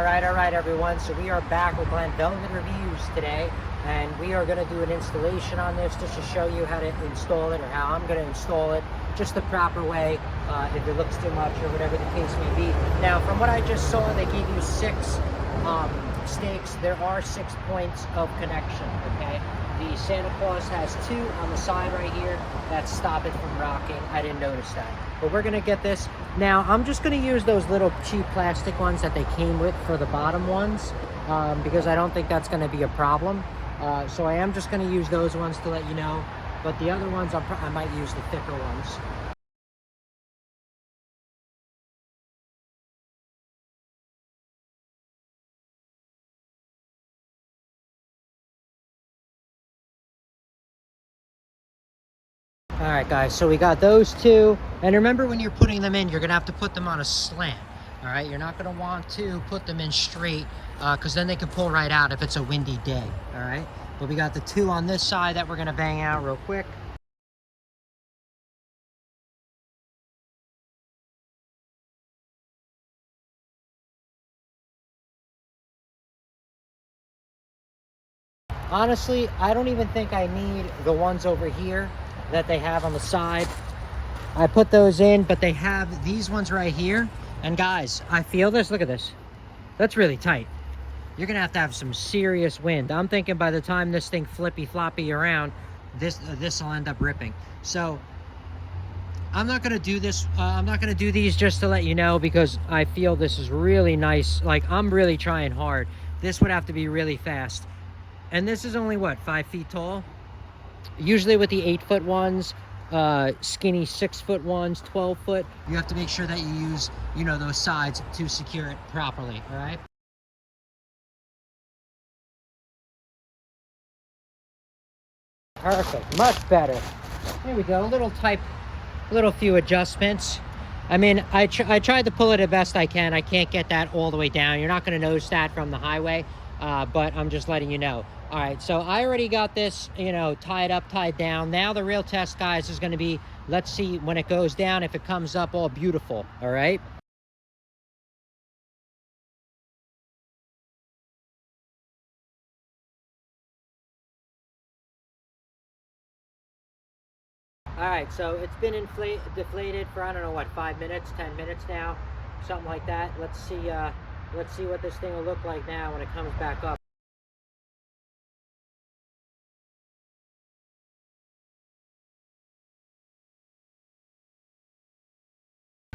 All right, everyone. So we are back with Glen Velvet Reviews today, and we are going to do an installation on this just to show you how to install it, or how I'm going to install it, just the proper way, if it looks too much or whatever the case may be. Now, from what I just saw, they gave you 6 stakes. There are 6 points of connection, okay? The Santa Claus has 2 on the side right here that stop it from rocking. I didn't notice that. But we're going to get this. Now, I'm just going to use those little cheap plastic ones that they came with for the bottom ones, because I don't think that's going to be a problem. So I am just going to use those ones to let you know. But the other ones, I might use the thicker ones. All right, guys, so we got those 2. And remember, when you're putting them in, you're going to have to put them on a slant. All right, you're not going to want to put them in straight, because then they can pull right out if it's a windy day. All right, but we got the 2 on this side that we're going to bang out real quick. Honestly, I don't even think I need the ones over here that they have on the side. I put those in, but they have these ones right here. And guys, I feel this. Look at this. That's really tight. You're gonna have to have some serious wind. I'm thinking by the time this thing flippy floppy around, this will end up ripping. So I'm not gonna do this. I'm not gonna do these just to let you know, because I feel this is really nice. Like, I'm really trying hard. This would have to be really fast. And this is only, what, 5 feet tall? Usually with the 8-foot ones, skinny 6-foot ones, 12-foot, you have to make sure that you use, you know, those sides to secure it properly, all right? Perfect, much better. There we go, little few adjustments. I mean, I tried to pull it the best I can. I can't get that all the way down. You're not going to notice that from the highway, but I'm just letting you know. All right, so I already got this, you know, tied up, tied down. Now the real test, guys, is going to be, let's see when it goes down, if it comes up all beautiful, all right? All right, so it's been deflated for, I don't know, what, 5 minutes, 10 minutes now, something like that. Let's see what this thing will look like now when it comes back up.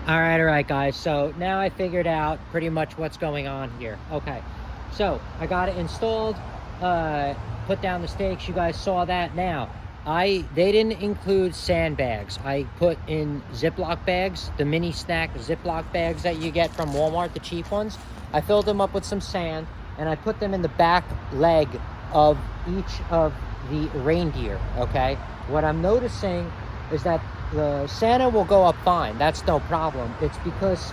All right, guys. So now I figured out pretty much what's going on here. Okay, so I got it installed, put down the stakes. You guys saw that. Now, they didn't include sandbags. I put in Ziploc bags, the mini snack Ziploc bags that you get from Walmart, the cheap ones. I filled them up with some sand, and I put them in the back leg of each of the reindeer, okay? What I'm noticing is that the Santa will go up fine. That's no problem. It's because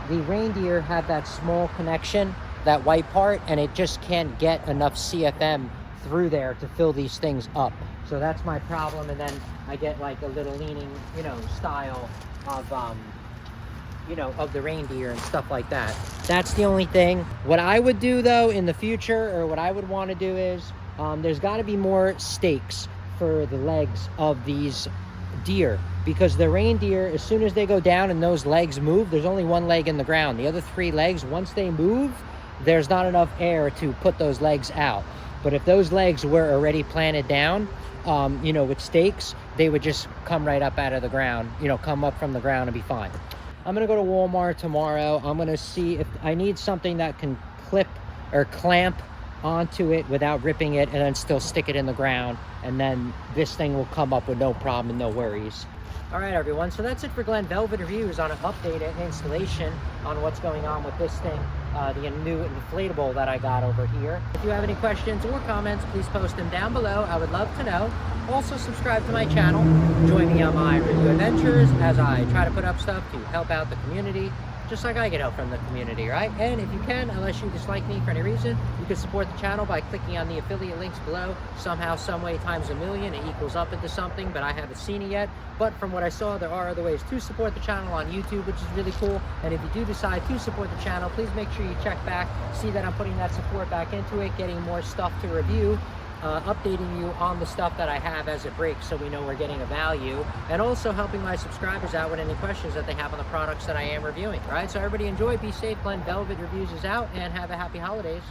the reindeer have that small connection, that white part, and it just can't get enough CFM through there to fill these things up. So that's my problem. And then I get like a little leaning, you know, style of, you know, of the reindeer and stuff like that. That's the only thing. What I would do, though, in the future, or what I would want to do is, there's got to be more stakes for the legs of these deer, because the reindeer, as soon as they go down and those legs move, there's only 1 leg in the ground. The other 3 legs, once they move, there's not enough air to put those legs out. But if those legs were already planted down, you know, with stakes, they would just come right up out of the ground, you know, come up from the ground and be fine. I'm gonna go to Walmart tomorrow. I'm gonna see if I need something that can clip or clamp onto it without ripping it, and then still stick it in the ground, and then this thing will come up with no problem and no worries. All right, everyone, so that's it for Glen Velvet Reviews on an update and installation on what's going on with this thing, the new inflatable that I got over here. If you have any questions or comments, please post them down below. I would love to know. Also, subscribe to my channel. Join me on my review adventures as I try to put up stuff to help out the community. just like I get help from the community, right? And if you can, unless you dislike me for any reason, you can support the channel by clicking on the affiliate links below. Somehow, some way, times a million, it equals up into something, but I haven't seen it yet. But from what I saw, there are other ways to support the channel on YouTube, which is really cool. And if you do decide to support the channel, please make sure you check back, see that I'm putting that support back into it, getting more stuff to review, updating you on the stuff that I have as it breaks, so we know we're getting a value, and also helping my subscribers out with any questions that they have on the products that I am reviewing. Right, so everybody enjoy, be safe. Glenn Velvet Reviews is out, and have a happy holidays.